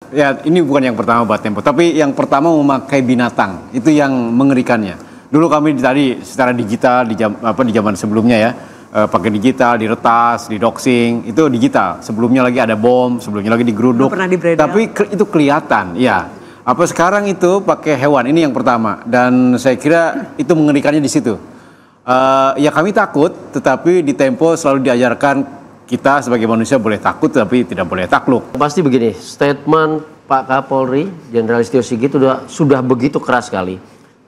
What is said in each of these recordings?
Ya, ini bukan yang pertama buat Tempo, tapi yang pertama memakai binatang itu yang mengerikannya. Dulu kami tadi secara digital di zaman sebelumnya ya, pakai digital, diretas, di doxing itu digital. Sebelumnya lagi ada bom, sebelumnya lagi digeruduk. Tapi itu kelihatan, ya. Apa sekarang itu pakai hewan, ini yang pertama, dan saya kira itu mengerikannya di situ. Ya kami takut, tetapi di Tempo selalu diajarkan kita sebagai manusia boleh takut tapi tidak boleh takluk. Pasti begini, statement Pak Kapolri Jenderal Listio Sigit sudah begitu keras sekali.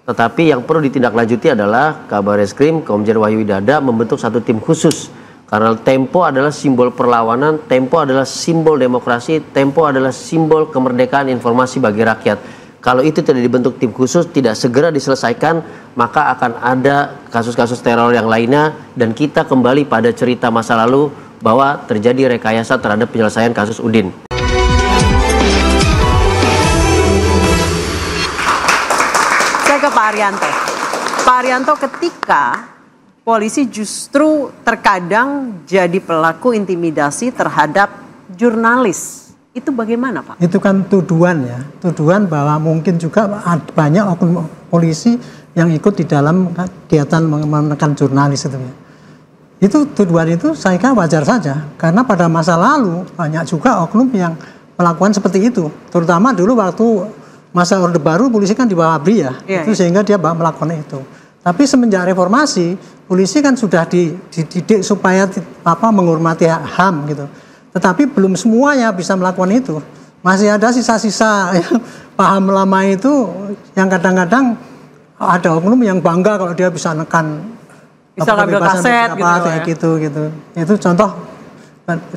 Tetapi yang perlu ditindaklanjuti adalah Kabareskrim Komjen Wahyu Widada membentuk satu tim khusus. Karena Tempo adalah simbol perlawanan, Tempo adalah simbol demokrasi, Tempo adalah simbol kemerdekaan informasi bagi rakyat. Kalau itu tidak dibentuk tim khusus, tidak segera diselesaikan, maka akan ada kasus-kasus teror yang lainnya dan kita kembali pada cerita masa lalu bahwa terjadi rekayasa terhadap penyelesaian kasus Udin. Saya ke Pak Arianto. Pak Arianto, ketika polisi justru terkadang jadi pelaku intimidasi terhadap jurnalis, itu bagaimana Pak? Itu kan tuduhan ya, tuduhan bahwa mungkin juga banyak oknum polisi yang ikut di dalam kegiatan menekan jurnalis itu ya. Itu tuduhan itu saya kira wajar saja, karena pada masa lalu banyak juga oknum yang melakukan seperti itu. Terutama dulu waktu masa Orde Baru polisi kan di bawah ABRI ya, sehingga dia melakukan itu. Tapi semenjak reformasi, polisi kan sudah dididik supaya menghormati HAM gitu. Tetapi belum semuanya bisa melakukan itu. Masih ada sisa-sisa yang paham lama itu yang kadang-kadang ada oknum yang bangga kalau dia bisa nekan, bisa ngambil kaset gitu. Itu contoh.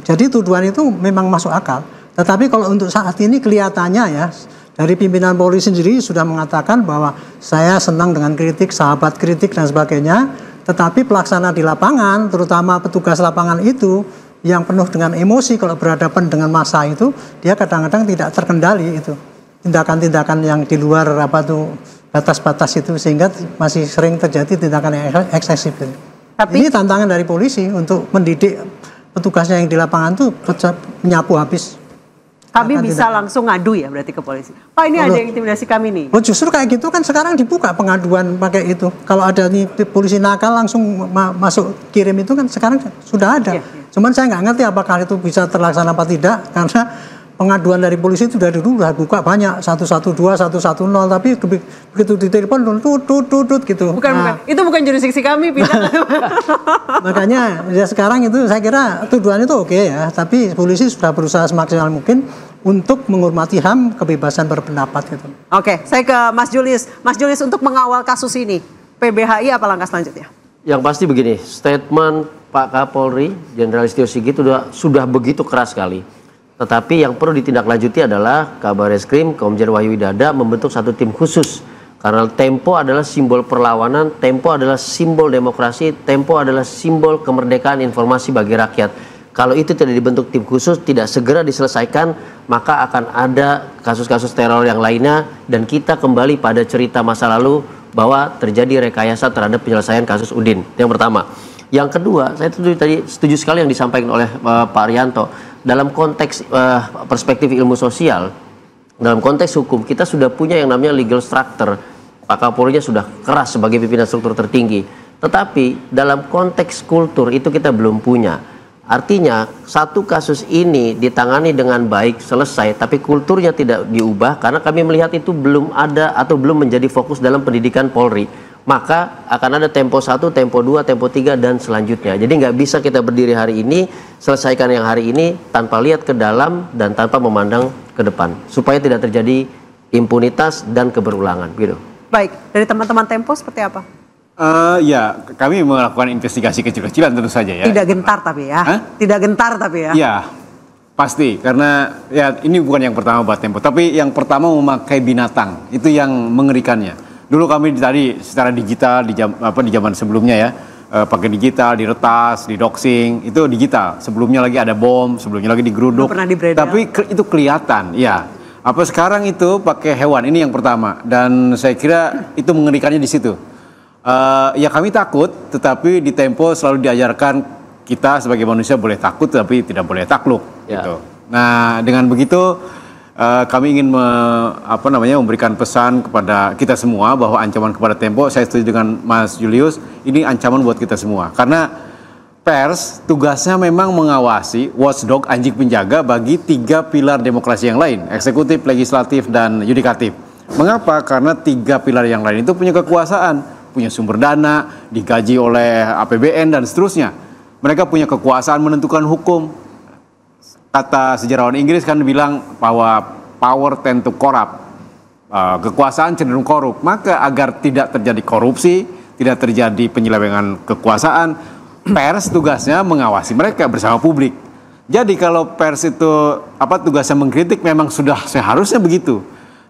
Jadi tuduhan itu memang masuk akal. Tetapi kalau untuk saat ini kelihatannya ya, dari pimpinan Polri sendiri sudah mengatakan bahwa saya senang dengan kritik, sahabat kritik dan sebagainya. Tetapi pelaksana di lapangan, terutama petugas lapangan itu yang penuh dengan emosi kalau berhadapan dengan massa itu, dia kadang-kadang tidak terkendali itu. Tindakan-tindakan yang di luar batas-batas itu, sehingga masih sering terjadi tindakan yang eksesif. Tapi ini tantangan dari polisi untuk mendidik petugasnya yang di lapangan itu menyapu habis. Kami bisa langsung ngadu ya berarti ke polisi. Pak, ini ada yang intimidasi kami nih. Oh, justru kayak gitu kan sekarang dibuka pengaduan pakai itu. Kalau ada nih polisi nakal langsung masuk kirim itu kan sekarang sudah ada. Cuman saya nggak ngerti apakah itu bisa terlaksana apa tidak, karena pengaduan dari polisi itu dari dulu udah buka banyak 112, 110, tapi begitu ditelepon tut gitu. Bukan. Itu bukan jurisdiksi kami, Makanya ya sekarang itu saya kira tuduhan itu oke ya, tapi polisi sudah berusaha semaksimal mungkin untuk menghormati HAM, kebebasan berpendapat gitu. Oke, saya ke Mas Julius. Mas Julius, untuk mengawal kasus ini, PBHI apa langkah selanjutnya? Yang pasti begini, statement Pak Kapolri Jenderal Listio Sigit sudah begitu keras sekali. Tetapi yang perlu ditindaklanjuti adalah Kabareskrim Komjen Wahyu Widada membentuk satu tim khusus. Karena Tempo adalah simbol perlawanan, Tempo adalah simbol demokrasi, Tempo adalah simbol kemerdekaan informasi bagi rakyat. Kalau itu tidak dibentuk tim khusus, tidak segera diselesaikan, maka akan ada kasus-kasus teror yang lainnya dan kita kembali pada cerita masa lalu bahwa terjadi rekayasa terhadap penyelesaian kasus Udin. Itu yang pertama. Yang kedua, saya setuju sekali yang disampaikan oleh Pak Arianto. Dalam konteks perspektif ilmu sosial, dalam konteks hukum, kita sudah punya yang namanya legal structure. Pak Kapolrinya sudah keras sebagai pimpinan struktur tertinggi. Tetapi dalam konteks kultur itu kita belum punya. Artinya satu kasus ini ditangani dengan baik, selesai, tapi kulturnya tidak diubah karena kami melihat itu belum ada atau belum menjadi fokus dalam pendidikan Polri. Maka akan ada tempo 1, tempo 2, tempo 3 dan selanjutnya. Jadi nggak bisa kita berdiri hari ini, selesaikan yang hari ini tanpa lihat ke dalam dan tanpa memandang ke depan. Supaya tidak terjadi impunitas dan keberulangan. Gitu. Baik, dari teman-teman Tempo seperti apa? Ya, kami melakukan investigasi kecil-kecilan tentu saja ya. Tidak gentar tapi ya? Tidak gentar tapi ya? Ya, pasti. Karena ya ini bukan yang pertama buat Tempo. Tapi yang pertama memakai binatang. Itu yang mengerikannya. Dulu kami tadi secara digital di zaman sebelumnya ya, pakai digital, diretas, di doxing, itu digital. Sebelumnya lagi ada bom, sebelumnya lagi digeruduk. Tapi itu kelihatan, ya. Apa sekarang itu pakai hewan, ini yang pertama. Dan saya kira itu mengerikannya di situ. Ya kami takut, tetapi di Tempo selalu diajarkan kita sebagai manusia boleh takut, tapi tidak boleh takluk. Gitu. Nah dengan begitu kami ingin memberikan pesan kepada kita semua bahwa ancaman kepada Tempo, saya setuju dengan Mas Julius, ini ancaman buat kita semua. Karena pers tugasnya memang mengawasi, watchdog, anjing penjaga bagi 3 pilar demokrasi yang lain, eksekutif, legislatif, dan yudikatif. Mengapa? Karena 3 pilar yang lain itu punya kekuasaan, punya sumber dana, digaji oleh APBN, dan seterusnya. Mereka punya kekuasaan menentukan hukum. Kata sejarawan Inggris kan bilang bahwa power tend to corrupt. Kekuasaan cenderung korup. Maka agar tidak terjadi korupsi, tidak terjadi penyelewengan kekuasaan, pers tugasnya mengawasi mereka bersama publik. Jadi kalau pers itu tugasnya mengkritik memang sudah seharusnya begitu.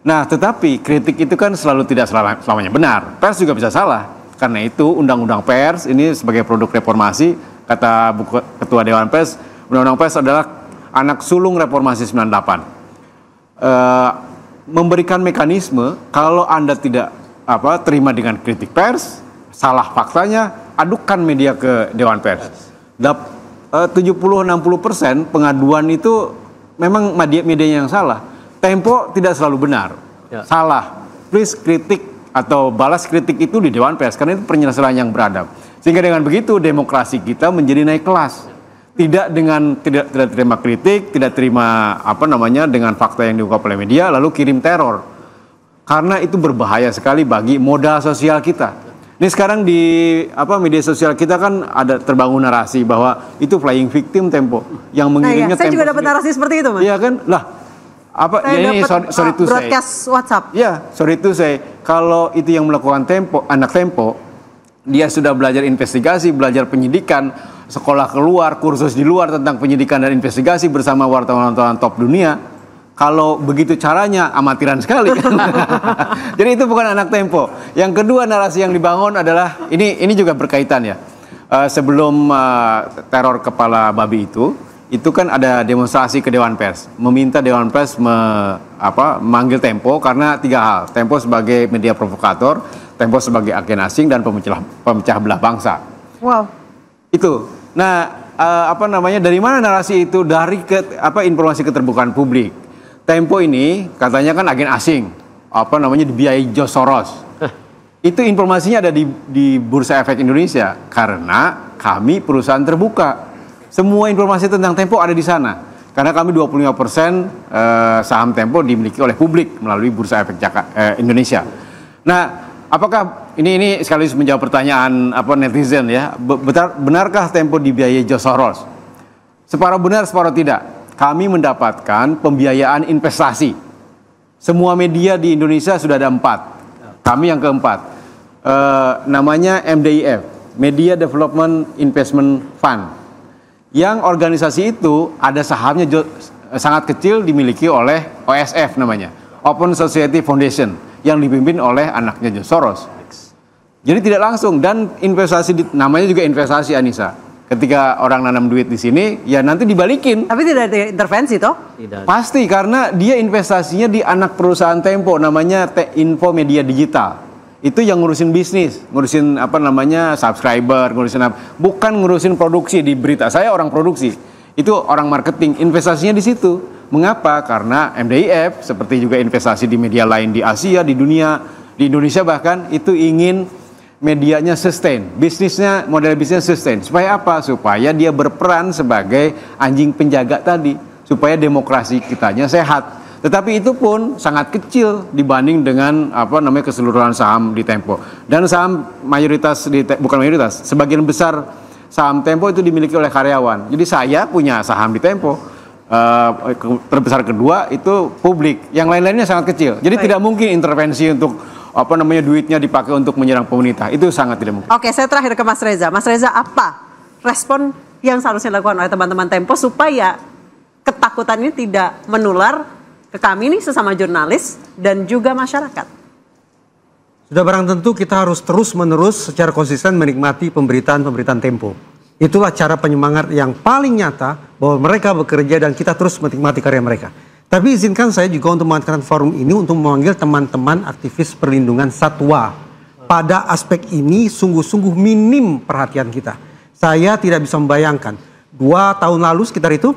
Nah, tetapi kritik itu kan selalu tidak selamanya benar. Pers juga bisa salah. Karena itu undang-undang pers ini sebagai produk reformasi, kata Ketua Dewan Pers, undang-undang pers adalah anak sulung reformasi 98. Memberikan mekanisme kalau Anda tidak terima dengan kritik pers, salah faktanya, adukan media ke Dewan Pers. 70-60% pengaduan itu memang media yang salah. Tempo tidak selalu benar, salah. Please kritik atau balas kritik itu di Dewan Pers karena itu penyelesaian yang beradab. Sehingga dengan begitu demokrasi kita menjadi naik kelas. Tidak terima kritik, tidak terima dengan fakta yang diungkap oleh media lalu kirim teror. Karena itu berbahaya sekali bagi modal sosial kita. Ini sekarang di media sosial kita kan ada terbangun narasi bahwa itu flying victim Tempo yang mengirimnya. Saya juga dapat narasi seperti itu, Mas. Iya kan? Lah, ini sorry to say. Broadcast WhatsApp. Ya, sorry to say, kalau itu yang melakukan anak Tempo, dia sudah belajar investigasi, belajar penyidikan, sekolah keluar, kursus di luar tentang penyidikan dan investigasi bersama wartawan-wartawan top dunia. Kalau begitu caranya, amatiran sekali. Jadi itu bukan anak Tempo. Yang kedua, narasi yang dibangun adalah, ini juga berkaitan ya. Sebelum teror kepala babi itu kan ada demonstrasi ke Dewan Pers. Meminta Dewan Pers memanggil Tempo karena 3 hal. Tempo sebagai media provokator, Tempo sebagai agen asing, dan pemecah belah bangsa. Wow. Itu. Nah, dari mana narasi itu? Dari informasi keterbukaan publik. Tempo ini katanya kan agen asing, dibiayai George Soros. Itu informasinya ada di Bursa Efek Indonesia karena kami perusahaan terbuka. Semua informasi tentang Tempo ada di sana. Karena kami 25% saham Tempo dimiliki oleh publik melalui Bursa Efek Indonesia. Nah, apakah ini sekaligus menjawab pertanyaan netizen ya? Benarkah Tempo dibiayai George Soros? Separuh benar, separuh tidak. Kami mendapatkan pembiayaan investasi. Semua media di Indonesia sudah ada 4. Kami yang keempat. Namanya MDIF, Media Development Investment Fund. Yang organisasi itu ada sahamnya sangat kecil dimiliki oleh OSF namanya, Open Society Foundation, yang dipimpin oleh anaknya George Soros. Jadi tidak langsung, dan investasi namanya juga investasi, Anissa. Ketika orang nanam duit di sini, ya nanti dibalikin. Tapi tidak ada intervensi toh? Tidak. Pasti, karena dia investasinya di anak perusahaan Tempo, namanya Info Media Digital. Itu yang ngurusin bisnis, ngurusin subscriber, bukan ngurusin produksi. Di berita saya orang produksi, itu orang marketing, investasinya di situ. Mengapa? Karena MDIF seperti juga investasi di media lain di Asia, di dunia, di Indonesia bahkan, itu ingin medianya sustain, model bisnisnya sustain. Supaya apa? Supaya dia berperan sebagai anjing penjaga tadi, supaya demokrasi kitanya sehat. Tetapi itu pun sangat kecil dibanding dengan keseluruhan saham di Tempo. Dan saham bukan mayoritas, sebagian besar saham Tempo itu dimiliki oleh karyawan. Jadi saya punya saham di Tempo. Terbesar kedua itu publik, yang lain-lainnya sangat kecil. Jadi tidak mungkin intervensi untuk duitnya dipakai untuk menyerang pemerintah. Itu sangat tidak mungkin. Oke, saya terakhir ke Mas Reza. Mas Reza, apa respon yang seharusnya dilakukan oleh teman-teman Tempo supaya ketakutan ini tidak menular ke kami nih sesama jurnalis dan juga masyarakat? Sudah barang tentu kita harus terus-menerus secara konsisten menikmati pemberitaan Tempo. Itulah cara penyemangat yang paling nyata bahwa mereka bekerja dan kita terus menikmati karya mereka. Tapi izinkan saya juga untuk memanfaatkan forum ini untuk memanggil teman-teman aktivis perlindungan satwa. Pada aspek ini sungguh-sungguh minim perhatian kita. Saya tidak bisa membayangkan 2 tahun lalu sekitar itu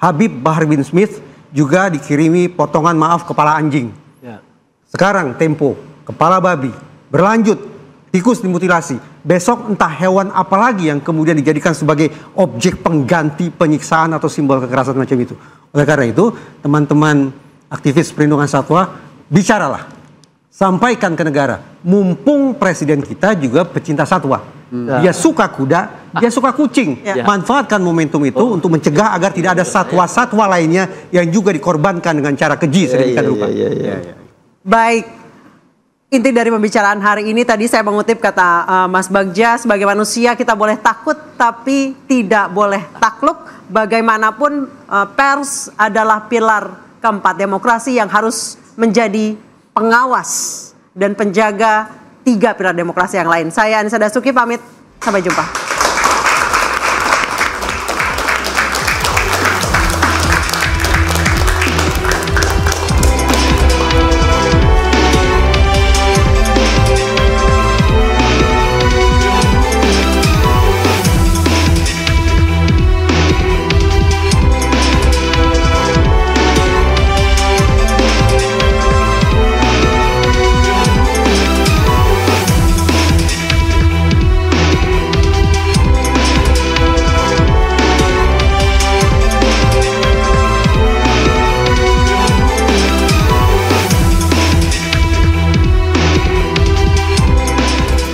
Habib Bahar bin Smith juga dikirimi potongan maaf kepala anjing. Ya. Sekarang Tempo, kepala babi, berlanjut tikus dimutilasi. Besok entah hewan apa lagi yang kemudian dijadikan sebagai objek pengganti penyiksaan atau simbol kekerasan macam itu. Oleh karena itu, teman-teman aktivis perlindungan satwa, bicaralah. Sampaikan ke negara. Mumpung presiden kita juga pecinta satwa. Dia suka kuda, dia suka kucing. Manfaatkan momentum itu untuk mencegah agar tidak ada satwa-satwa lainnya yang juga dikorbankan dengan cara keji sedemikian rupa. Baik, inti dari pembicaraan hari ini tadi saya mengutip kata Mas Bagja, sebagai manusia kita boleh takut tapi tidak boleh takluk. Bagaimanapun pers adalah pilar keempat demokrasi yang harus menjadi pengawas dan penjaga 3 pilar demokrasi yang lain. Saya Anissa Dasuki pamit, sampai jumpa.